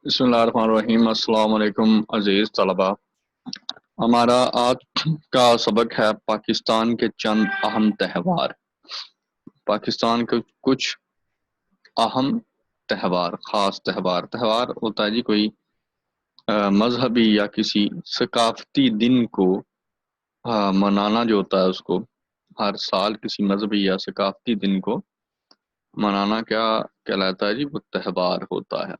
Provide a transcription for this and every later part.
بسم اللہ الرحمن الرحیم۔ السلام علیکم عزیز طلبہ، ہمارا آج کا سبق ہے پاکستان کے چند اہم تہوار۔ پاکستان کے کچھ اہم تہوار، خاص تہوار ہوتا ہے جی کوئی مذہبی یا کسی ثقافتی دن کو منانا جو ہوتا ہے، اس کو ہر سال کسی مذہبی یا ثقافتی دن کو منانا کیا کہلاتا ہے جی؟ وہ تہوار ہوتا ہے۔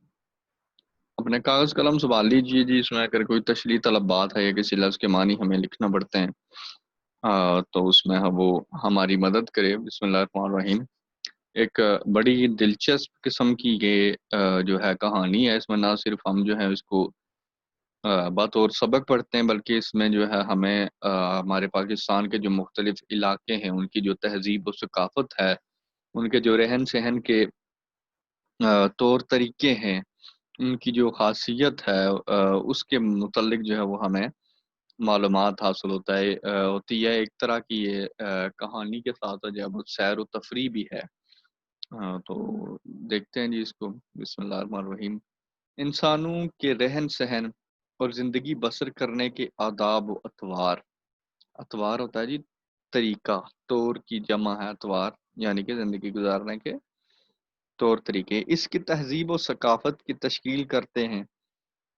اپنے کاغذ قلم سنبھال لیجیے جی، اس میں اگر کوئی تشریح طلب بات ہے یا کسی لفظ کے معنی ہمیں لکھنا پڑتے ہیں تو اس میں وہ ہماری مدد کرے۔ بسم اللہ الرحمن الرحیم۔ ایک بڑی دلچسپ قسم کی یہ جو ہے کہانی ہے۔ اس میں نہ صرف ہم جو ہے اس کو بطور سبق پڑھتے ہیں، بلکہ اس میں جو ہے ہمیں ہمارے پاکستان کے جو مختلف علاقے ہیں ان کی جو تہذیب و ثقافت ہے، ان کے جو رہن سہن کے طور طریقے ہیں، ان کی جو خاصیت ہے اس کے متعلق جو ہے وہ ہمیں معلومات حاصل ہوتی ہے۔ ایک طرح کی یہ کہانی کے ساتھ جو ہے وہ سیر و تفریح بھی ہے۔ تو دیکھتے ہیں جی اس کو۔ بسم اللہ الرحمن الرحیم۔ انسانوں کے رہن سہن اور زندگی بسر کرنے کے آداب و اطوار۔ اطوار ہوتا ہے جی طریقہ، طور کی جمع ہے اطوار، یعنی کہ زندگی گزارنے کے طور طریقے، اس کی تہذیب و ثقافت کی تشکیل کرتے ہیں۔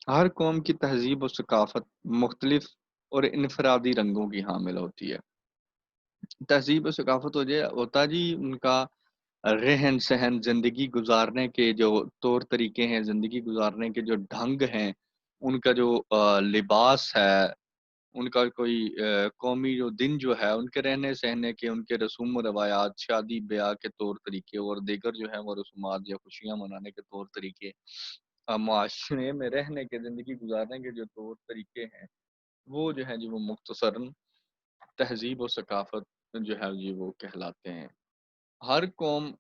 ہر قوم کی تہذیب و ثقافت مختلف اور انفرادی رنگوں کی حامل ہوتی ہے۔ تہذیب و ثقافت ہوتا ہے جی ان کا رہن سہن، زندگی گزارنے کے جو طور طریقے ہیں، زندگی گزارنے کے جو ڈھنگ ہیں، ان کا جو لباس ہے، ان کا کوئی قومی جو دن جو ہے، ان کے رہنے سہنے کے، ان کے رسوم و روایات، شادی بیاہ کے طور طریقے اور دیگر جو ہے وہ رسومات یا خوشیاں منانے کے طور طریقے، معاشرے میں رہنے کے، زندگی گزارنے کے جو طور طریقے ہیں، وہ جو ہے جی وہ مختصراً تہذیب و ثقافت جو ہے جی وہ کہلاتے ہیں۔ ہر قوم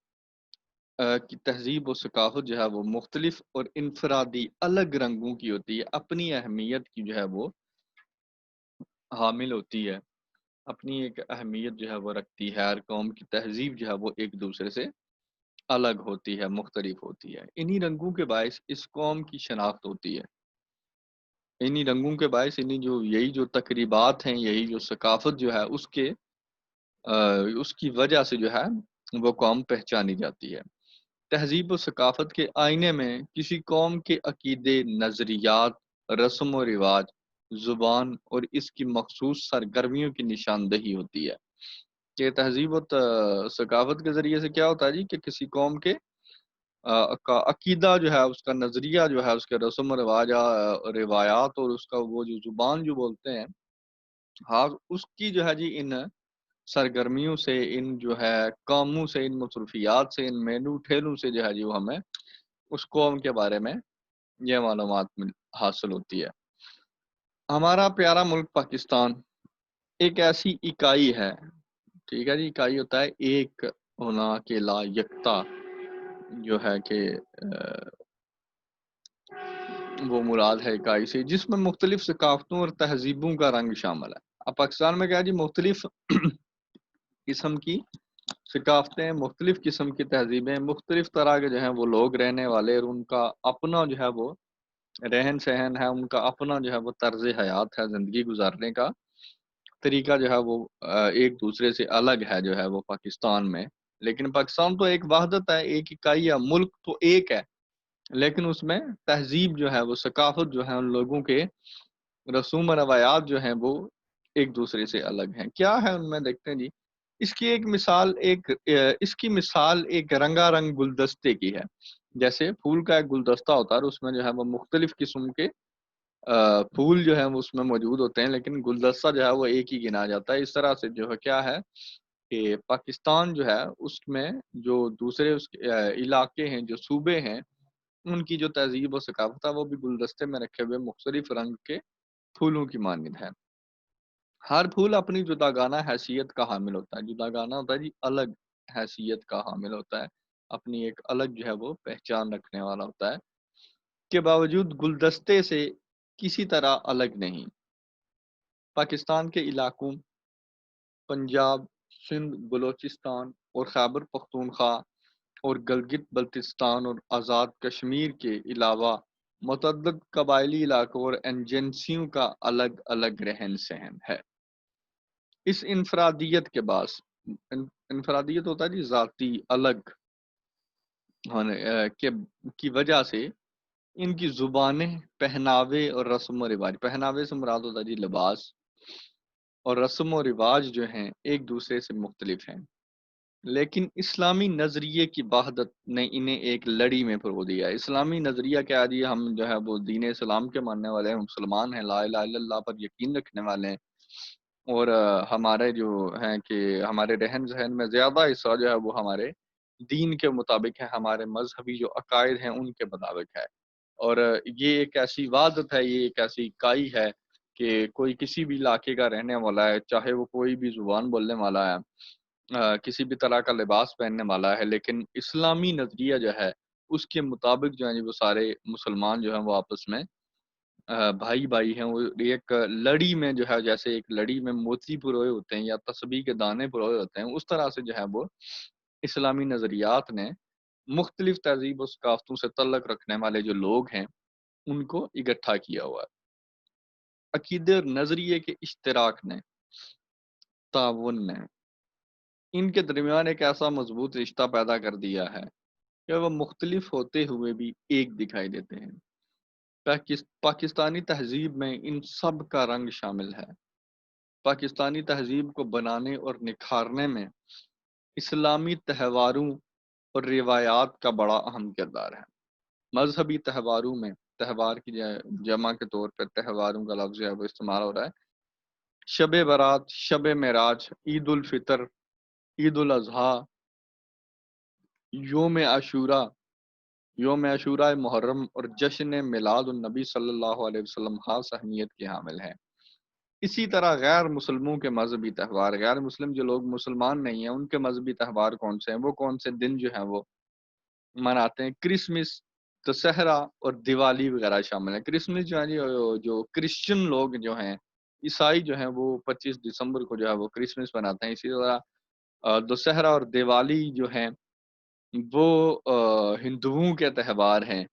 کی تہذیب و ثقافت جو ہے وہ مختلف اور انفرادی الگ رنگوں کی ہوتی ہے، اپنی اہمیت کی جو ہے وہ حامل ہوتی ہے، اپنی ایک اہمیت جو ہے وہ رکھتی ہے۔ ہر قوم کی تہذیب جو ہے وہ ایک دوسرے سے الگ ہوتی ہے، مختلف ہوتی ہے۔ انہی رنگوں کے باعث اس قوم کی شناخت ہوتی ہے، انہی رنگوں کے باعث یہی جو تقریبات ہیں، یہی جو ثقافت جو ہے اس کی وجہ سے جو ہے وہ قوم پہچانی جاتی ہے۔ تہذیب و ثقافت کے آئینے میں کسی قوم کے عقیدے، نظریات، رسم و رواج، زبان اور اس کی مخصوص سرگرمیوں کی نشاندہی ہوتی ہے۔ کہ تہذیب و ثقافت کے ذریعے سے کیا ہوتا ہے جی کہ کسی قوم کے کا عقیدہ جو ہے، اس کا نظریہ جو ہے، اس کے رسم و رواج، روایات اور اس کا وہ جو زبان جو بولتے ہیں، ہاں اس کی جو ہے جی ان سرگرمیوں سے، ان جو ہے کاموں سے، ان مصروفیات سے، ان مینو ٹھیلوں سے جو ہے جی وہ ہمیں اس قوم کے بارے میں یہ معلومات حاصل ہوتی ہے۔ ہمارا پیارا ملک پاکستان ایک ایسی اکائی ہے، ٹھیک ہے جی، اکائی ہوتا ہے ایک ہونا، اکیلا، یکتا جو ہے کہ وہ مراد ہے اکائی سے، جس میں مختلف ثقافتوں اور تہذیبوں کا رنگ شامل ہے۔ اب پاکستان میں کیا جی مختلف قسم کی ثقافتیں، مختلف قسم کی تہذیبیں، مختلف طرح کے جو ہیں وہ لوگ رہنے والے، اور ان کا اپنا جو ہے وہ رہن سہن ہے، ان کا اپنا جو ہے وہ طرز حیات ہے، زندگی گزارنے کا طریقہ جو ہے وہ ایک دوسرے سے الگ ہے جو ہے وہ پاکستان میں۔ لیکن پاکستان تو ایک وحدت ہے، ایک اکائی ہے، ملک تو ایک ہے، لیکن اس میں تہذیب جو ہے وہ ثقافت جو ہے، ان لوگوں کے رسوم و روایات جو ہیں وہ ایک دوسرے سے الگ ہیں۔ کیا ہے ان میں؟ دیکھتے ہیں جی۔ اس کی مثال ایک رنگا رنگ گلدستے کی ہے۔ جیسے پھول کا ایک گلدستہ ہوتا ہے، اس میں جو ہے وہ مختلف قسم کے پھول جو ہیں وہ اس میں موجود ہوتے ہیں، لیکن گلدستہ جو ہے وہ ایک ہی گنا جاتا ہے۔ اس طرح سے جو ہے کیا ہے کہ پاکستان جو ہے اس میں جو دوسرے اس علاقے ہیں، جو صوبے ہیں، ان کی جو تہذیب و ثقافت ہے وہ بھی گلدستے میں رکھے ہوئے مختلف رنگ کے پھولوں کی مانند ہے۔ ہر پھول اپنی جداگانہ حیثیت کا حامل ہوتا ہے۔ جداگانہ ہوتا ہے جی الگ حیثیت کا حامل ہوتا ہے، اپنی ایک الگ جو ہے وہ پہچان رکھنے والا ہوتا ہے، کے باوجود گلدستے سے کسی طرح الگ نہیں۔ پاکستان کے علاقوں پنجاب، سندھ، بلوچستان اور خیبر پختونخوا اور گلگت بلتستان اور آزاد کشمیر کے علاوہ متعدد قبائلی علاقوں اور ایجنسیوں کا الگ الگ رہن سہن ہے۔ اس انفرادیت کے باعث، انفرادیت ہوتا ہے جی ذاتی الگ ہونے کی وجہ سے ان کی زبانیں، پہناوے اور رسم و رواج، پہناوے سے مراد ہوتا ہے جی لباس، اور رسم و رواج جو ہیں ایک دوسرے سے مختلف ہیں، لیکن اسلامی نظریے کی وحدت نے انہیں ایک لڑی میں پرو دیا ہے۔ اسلامی نظریہ کیا ہے جی؟ ہم جو ہے وہ دین اسلام کے ماننے والے ہیں، مسلمان ہیں، لا الہ الا اللہ پر یقین رکھنے والے ہیں، اور ہمارے جو ہیں کہ ہمارے رہن سہن میں زیادہ حصہ جو ہے وہ ہمارے دین کے مطابق ہے، ہمارے مذہبی جو عقائد ہیں ان کے مطابق ہے، اور یہ ایک ایسی وحدت ہے، یہ ایک ایسی اکائی ہے کہ کوئی کسی بھی علاقے کا رہنے والا ہے، چاہے وہ کوئی بھی زبان بولنے والا ہے، کسی بھی طرح کا لباس پہننے والا ہے، لیکن اسلامی نظریہ جو ہے اس کے مطابق جو ہے جی وہ سارے مسلمان جو ہیں وہ آپس میں بھائی بھائی ہیں، وہ ایک لڑی میں جو ہے، جیسے ایک لڑی میں موتی پروئے ہوتے ہیں یا تسبیح کے دانے پروئے ہوتے ہیں، اس طرح سے جو ہے وہ اسلامی نظریات نے مختلف تہذیب و ثقافتوں سے تعلق رکھنے والے جو لوگ ہیں ان کو اکٹھا کیا ہوا ہے۔ عقیدے اور نظریے کے اشتراک نے، تعاون نے ان کے درمیان ایک ایسا مضبوط رشتہ پیدا کر دیا ہے کہ وہ مختلف ہوتے ہوئے بھی ایک دکھائی دیتے ہیں۔ پاکستانی تہذیب میں ان سب کا رنگ شامل ہے۔ پاکستانی تہذیب کو بنانے اور نکھارنے میں اسلامی تہواروں اور روایات کا بڑا اہم کردار ہے۔ مذہبی تہواروں میں، تہوار کی جمع کے طور پہ تہواروں کا لفظ ہے وہ استعمال ہو رہا ہے، شب برات، شب معراج، عید الفطر، عید الاضحیٰ، یوم عاشورہ، یوم عاشورہ محرم اور جشن میلاد النبی صلی اللہ علیہ وسلم خاص اہمیت کے حامل ہیں۔ اسی طرح غیر مسلموں کے مذہبی تہوار، غیر مسلم جو لوگ مسلمان نہیں ہیں ان کے مذہبی تہوار کون سے ہیں، وہ کون سے دن جو ہیں وہ مناتے ہیں؟ کرسمس، دسہرہ اور دیوالی وغیرہ شامل ہیں۔ کرسمس جو ہے جو کرسچن لوگ جو ہیں، عیسائی جو ہیں، وہ 25 دسمبر کو جو ہے وہ کرسمس مناتے ہیں۔ اسی طرح دسہرہ اور دیوالی جو ہیں وہ ہندوؤں کے تہوار ہیں،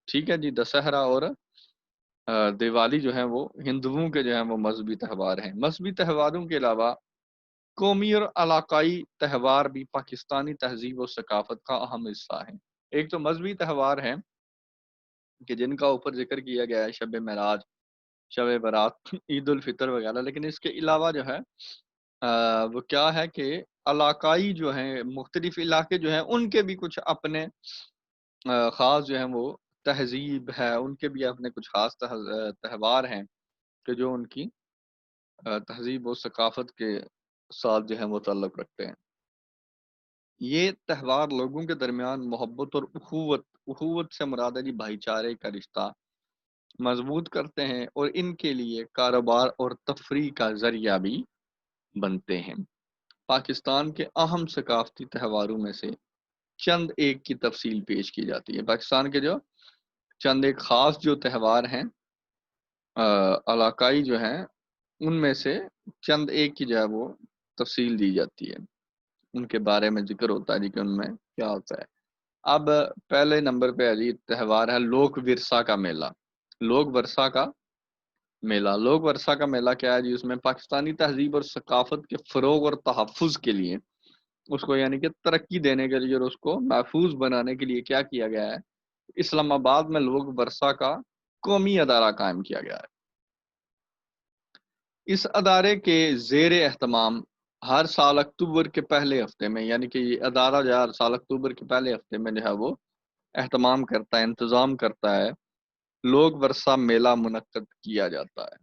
ٹھیک ہے جی۔ دسہرہ اور دیوالی جو ہیں وہ ہندوؤں کے جو ہیں وہ مذہبی تہوار ہیں۔ مذہبی تہواروں کے علاوہ قومی اور علاقائی تہوار بھی پاکستانی تہذیب و ثقافت کا اہم حصہ ہیں۔ ایک تو مذہبی تہوار ہیں کہ جن کا اوپر ذکر کیا گیا ہے، شب معراج، شب برات، عید الفطر وغیرہ، لیکن اس کے علاوہ جو ہے وہ کیا ہے کہ علاقائی جو ہیں، مختلف علاقے جو ہیں ان کے بھی کچھ اپنے خاص جو ہیں وہ تہذیب ہے، ان کے بھی اپنے کچھ خاص تہوار ہیں کہ جو ان کی تہذیب و ثقافت کے ساتھ جو ہے وہ تعلق رکھتے ہیں۔ یہ تہوار لوگوں کے درمیان محبت اور اخوت سے مراد ہے جی بھائی چارے کا رشتہ مضبوط کرتے ہیں، اور ان کے لیے کاروبار اور تفریح کا ذریعہ بھی بنتے ہیں۔ پاکستان کے اہم ثقافتی تہواروں میں سے چند ایک کی تفصیل پیش کی جاتی ہے۔ پاکستان کے جو چند ایک خاص جو تہوار ہیں علاقائی جو ہیں ان میں سے چند ایک کی جو ہے وہ تفصیل دی جاتی ہے، ان کے بارے میں ذکر ہوتا ہے جی کہ ان میں کیا ہوتا ہے۔ اب پہلے نمبر پہ عجیب تہوار ہے لوک ورثہ کا میلہ۔ لوک ورثہ کا میلہ، لوک ورثہ کا میلہ کیا ہے جی؟ اس میں پاکستانی تہذیب اور ثقافت کے فروغ اور تحفظ کے لیے، اس کو یعنی کہ ترقی دینے کے لیے اور اس کو محفوظ بنانے کے لیے کیا کیا گیا ہے؟ اسلام آباد میں لوک ورثہ کا قومی ادارہ قائم کیا گیا ہے۔ اس ادارے کے زیر اہتمام ہر سال اکتوبر کے پہلے ہفتے میں، یعنی کہ یہ ادارہ جو ہے ہر سال اکتوبر کے پہلے ہفتے میں جو ہے وہ اہتمام کرتا ہے، انتظام کرتا ہے، لوک ورثہ میلہ منعقد کیا جاتا ہے،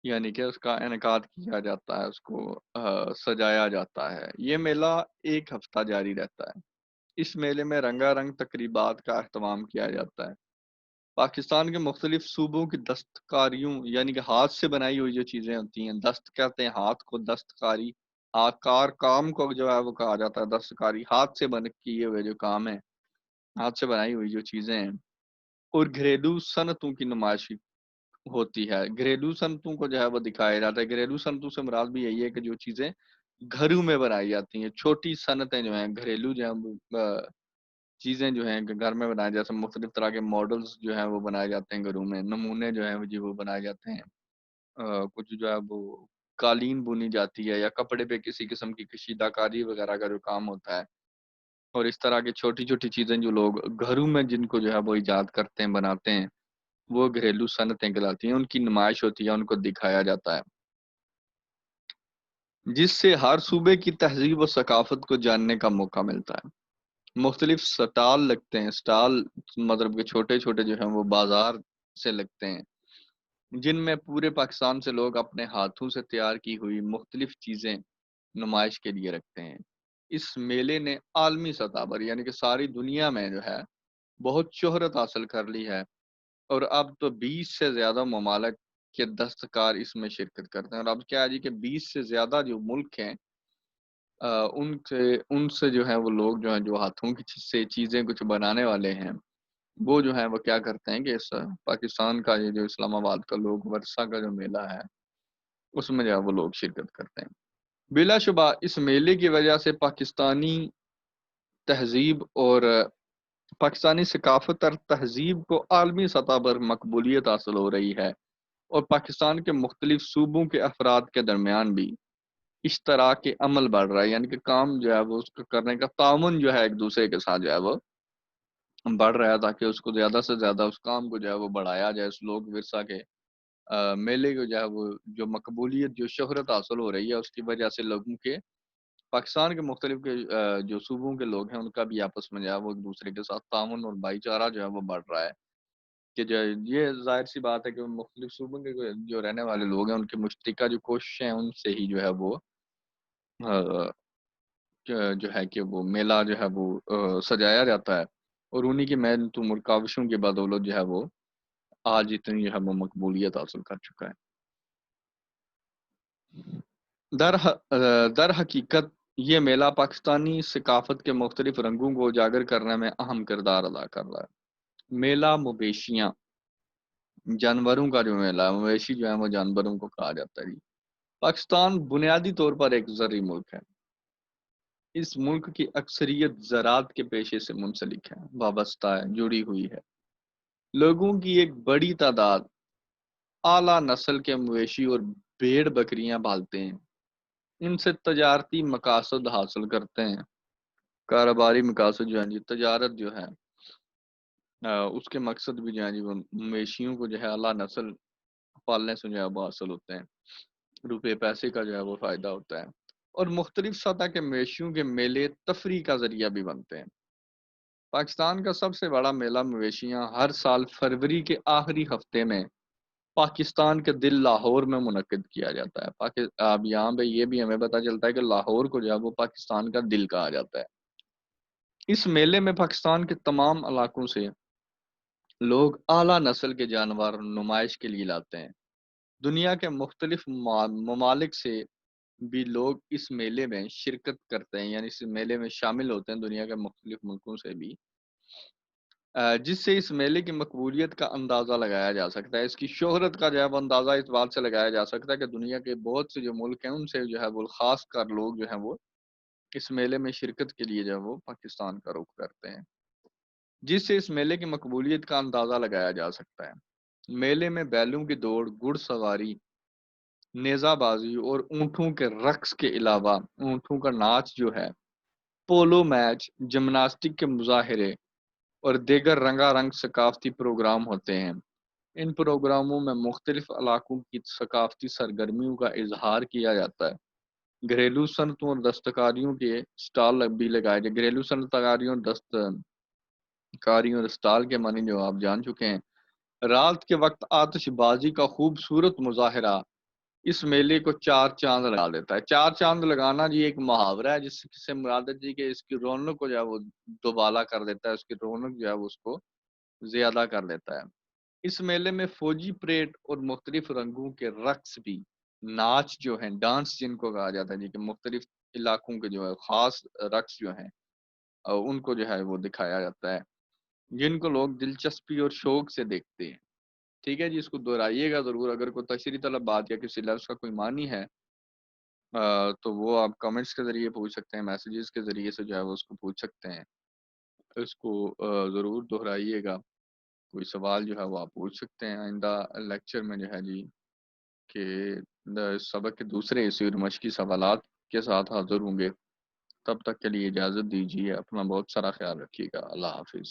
یعنی کہ اس کا انعقاد کیا جاتا ہے، اس کو سجایا جاتا ہے۔ یہ میلہ ایک ہفتہ جاری رہتا ہے۔ اس میلے میں رنگا رنگ تقریبات کا اہتمام کیا جاتا ہے۔ پاکستان کے مختلف صوبوں کی دستکاریوں، یعنی کہ ہاتھ سے بنائی ہوئی جو چیزیں ہوتی ہیں، دست کہتے ہیں ہاتھ کو، دستکاری، آکار کام کو جو ہے وہ کہا جاتا ہے دستکاری، ہاتھ سے کیے ہوئے جو کام ہیں، ہاتھ سے بنائی ہوئی جو چیزیں ہیں، اور گھریلو صنعتوں کی نمائش ہوتی ہے۔ گھریلو صنعتوں کو جو ہے وہ دکھایا جاتا ہے۔ گھریلو صنعتوں سے مراد بھی یہی ہے کہ جو چیزیں گھروں میں بنائی جاتی ہیں، چھوٹی صنعتیں جو ہیں گھریلو جو ہیں چیزیں جو ہیں گھر میں بنائے، جیسے مختلف طرح کے ماڈلز جو ہیں وہ بنائے جاتے ہیں گھروں میں، نمونے جو ہیں وہ بنائے جاتے ہیں، کچھ جو ہے وہ قالین بنی جاتی ہے، یا کپڑے پہ کسی قسم کی کشیدہ کاری وغیرہ کا جو کام ہوتا ہے، اور اس طرح کی چھوٹی چھوٹی چیزیں جو لوگ گھروں میں جن کو جو ہے وہ ایجاد کرتے ہیں، بناتے ہیں، وہ گھریلو صنعتیں کہلاتی ہیں، ان کی نمائش ہوتی ہے، ان کو دکھایا جاتا ہے، جس سے ہر صوبے کی تہذیب و ثقافت کو جاننے کا موقع ملتا ہے۔ مختلف سٹال لگتے ہیں، سٹال مطلب کہ چھوٹے چھوٹے جو ہیں وہ بازار سے لگتے ہیں، جن میں پورے پاکستان سے لوگ اپنے ہاتھوں سے تیار کی ہوئی مختلف چیزیں نمائش کے لیے رکھتے ہیں۔ اس میلے نے عالمی سطح پر یعنی کہ ساری دنیا میں جو ہے بہت شہرت حاصل کر لی ہے، اور اب تو 20 سے زیادہ ممالک کے دستکار اس میں شرکت کرتے ہیں، اور اب کیا ہے جی کہ 20 سے زیادہ جو ملک ہیں، ان سے جو ہے وہ لوگ جو ہیں جو ہاتھوں کی سے چیزیں کچھ بنانے والے ہیں، وہ جو ہے وہ کیا کرتے ہیں کہ اس پاکستان کا یہ جو اسلام آباد کا لوگ ورثہ کا جو میلہ ہے اس میں جو ہے وہ لوگ شرکت کرتے ہیں۔ بلا شبہ اس میلے کی وجہ سے پاکستانی تہذیب اور پاکستانی ثقافت اور تہذیب کو عالمی سطح پر مقبولیت حاصل ہو رہی ہے، اور پاکستان کے مختلف صوبوں کے افراد کے درمیان بھی اشتراک عمل بڑھ رہا ہے، یعنی کہ کام جو ہے وہ اس کو کرنے کا تعاون جو ہے ایک دوسرے کے ساتھ جو ہے وہ بڑھ رہا ہے، تاکہ اس کو زیادہ سے زیادہ اس کام کو جو ہے وہ بڑھایا جائے، اس لوگ ورثہ کے میلے کو جو ہے وہ جو مقبولیت جو شہرت حاصل ہو رہی ہے اس کی وجہ سے لوگوں کے پاکستان کے مختلف کے جو صوبوں کے لوگ ہیں ان کا بھی آپس میں جو ہے وہ ایک دوسرے کے ساتھ تعاون اور بھائی چارہ جو ہے وہ بڑھ رہا ہے، کہ جو یہ ظاہر سی بات ہے کہ مختلف صوبوں کے جو رہنے والے لوگ ہیں ان کی مشترکہ جو کوششیں ہیں ان سے ہی جو ہے وہ جو ہے کہ وہ میلہ جو ہے وہ سجایا جاتا ہے، اور انہی کی محنتوں اور کاوشوں کی بدولت جو ہے وہ آج اتنی جو ہے وہ مقبولیت حاصل کر چکا ہے۔ در حقیقت یہ میلہ پاکستانی ثقافت کے مختلف رنگوں کو اجاگر کرنے میں اہم کردار ادا کر رہا ہے۔ میلہ مویشیاں جانوروں کا جو میلہ ہے، مویشی جو ہے وہ جانوروں کو کہا جاتا ہے جی۔ پاکستان بنیادی طور پر ایک زرعی ملک ہے۔ اس ملک کی اکثریت زراعت کے پیشے سے منسلک ہے، وابستہ ہے، جڑی ہوئی ہے۔ لوگوں کی ایک بڑی تعداد اعلیٰ نسل کے مویشی اور بھیڑ بکریاں پالتے ہیں، ان سے تجارتی مقاصد حاصل کرتے ہیں۔ کاروباری مقاصد جو ہیں جی، تجارت جو ہے اس کے مقصد بھی جو ہیں جی وہ مویشیوں کو جو ہے اعلیٰ نسل پالنے سے جو ہے وہ حاصل ہوتے ہیں، روپے پیسے کا جو ہے وہ فائدہ ہوتا ہے، اور مختلف سطح کے مویشیوں کے میلے تفریح کا ذریعہ بھی بنتے ہیں۔ پاکستان کا سب سے بڑا میلہ مویشیاں ہر سال فروری کے آخری ہفتے میں پاکستان کے دل لاہور میں منعقد کیا جاتا ہے۔ اب یہاں پہ یہ بھی ہمیں پتہ چلتا ہے کہ لاہور کو جو ہے وہ پاکستان کا دل کہا جاتا ہے۔ اس میلے میں پاکستان کے تمام علاقوں سے لوگ اعلیٰ نسل کے جانور نمائش کے لیے لاتے ہیں۔ دنیا کے مختلف ممالک سے بھی لوگ اس میلے میں شرکت کرتے ہیں، یعنی اس میلے میں شامل ہوتے ہیں دنیا کے مختلف ملکوں سے بھی، جس سے اس میلے کی مقبولیت کا اندازہ لگایا جا سکتا ہے۔ اس کی شہرت کا جو ہے وہ اندازہ اس بات سے لگایا جا سکتا ہے کہ دنیا کے بہت سے جو ملک ہیں ان سے جو ہے وہ خاص کر لوگ جو ہیں وہ اس میلے میں شرکت کے لیے جو ہے وہ پاکستان کا رخ کرتے ہیں، جس سے اس میلے کی مقبولیت کا اندازہ لگایا جا سکتا ہے۔ میلے میں بیلوں کی دوڑ، گھڑ سواری، نیزہ بازی اور اونٹوں کے رقص کے علاوہ اونٹوں کا ناچ جو ہے، پولو میچ، جمناسٹک کے مظاہرے اور دیگر رنگا رنگ ثقافتی پروگرام ہوتے ہیں۔ ان پروگراموں میں مختلف علاقوں کی ثقافتی سرگرمیوں کا اظہار کیا جاتا ہے۔ گھریلو صنعتوں اور دستکاریوں کے سٹال بھی لگائے جائے، گھریلو صنعتکاریوں اور دستکاریوں اور سٹال کے معنی جو آپ جان چکے ہیں۔ رات کے وقت آتش بازی کا خوبصورت مظاہرہ اس میلے کو چار چاند لگا دیتا ہے۔ چار چاند لگانا جی ایک محاورہ ہے جس سے مراد ہے جی کہ اس کی رونق کو جو ہے وہ دوبالا کر دیتا ہے، اس کی رونق جو ہے وہ اس کو زیادہ کر دیتا ہے۔ اس میلے میں فوجی پریڈ اور مختلف رنگوں کے رقص بھی، ناچ جو ہیں، ڈانس جن کو کہا جاتا ہے جی کہ مختلف علاقوں کے جو ہے خاص رقص جو ہیں ان کو جو ہے وہ دکھایا جاتا ہے، جن کو لوگ دلچسپی اور شوق سے دیکھتے ہیں۔ ٹھیک ہے جی، اس کو دہرائیے گا ضرور، اگر کوئی تشریح طلب بات یا کسی لفظ کا کوئی معنی ہے تو وہ آپ کمنٹس کے ذریعے پوچھ سکتے ہیں، میسیجز کے ذریعے سے جو ہے وہ اس کو پوچھ سکتے ہیں۔ اس کو ضرور دہرائیے گا. کوئی سوال جو ہے وہ آپ پوچھ سکتے ہیں. آئندہ لیکچر میں جو ہے جی کہ سبق کے دوسرے اسی اور مشقی سوالات کے ساتھ حاضر ہوں گے. تب تک کے لیے اجازت دیجیے. اپنا بہت سارا خیال رکھیے گا. اللہ حافظ.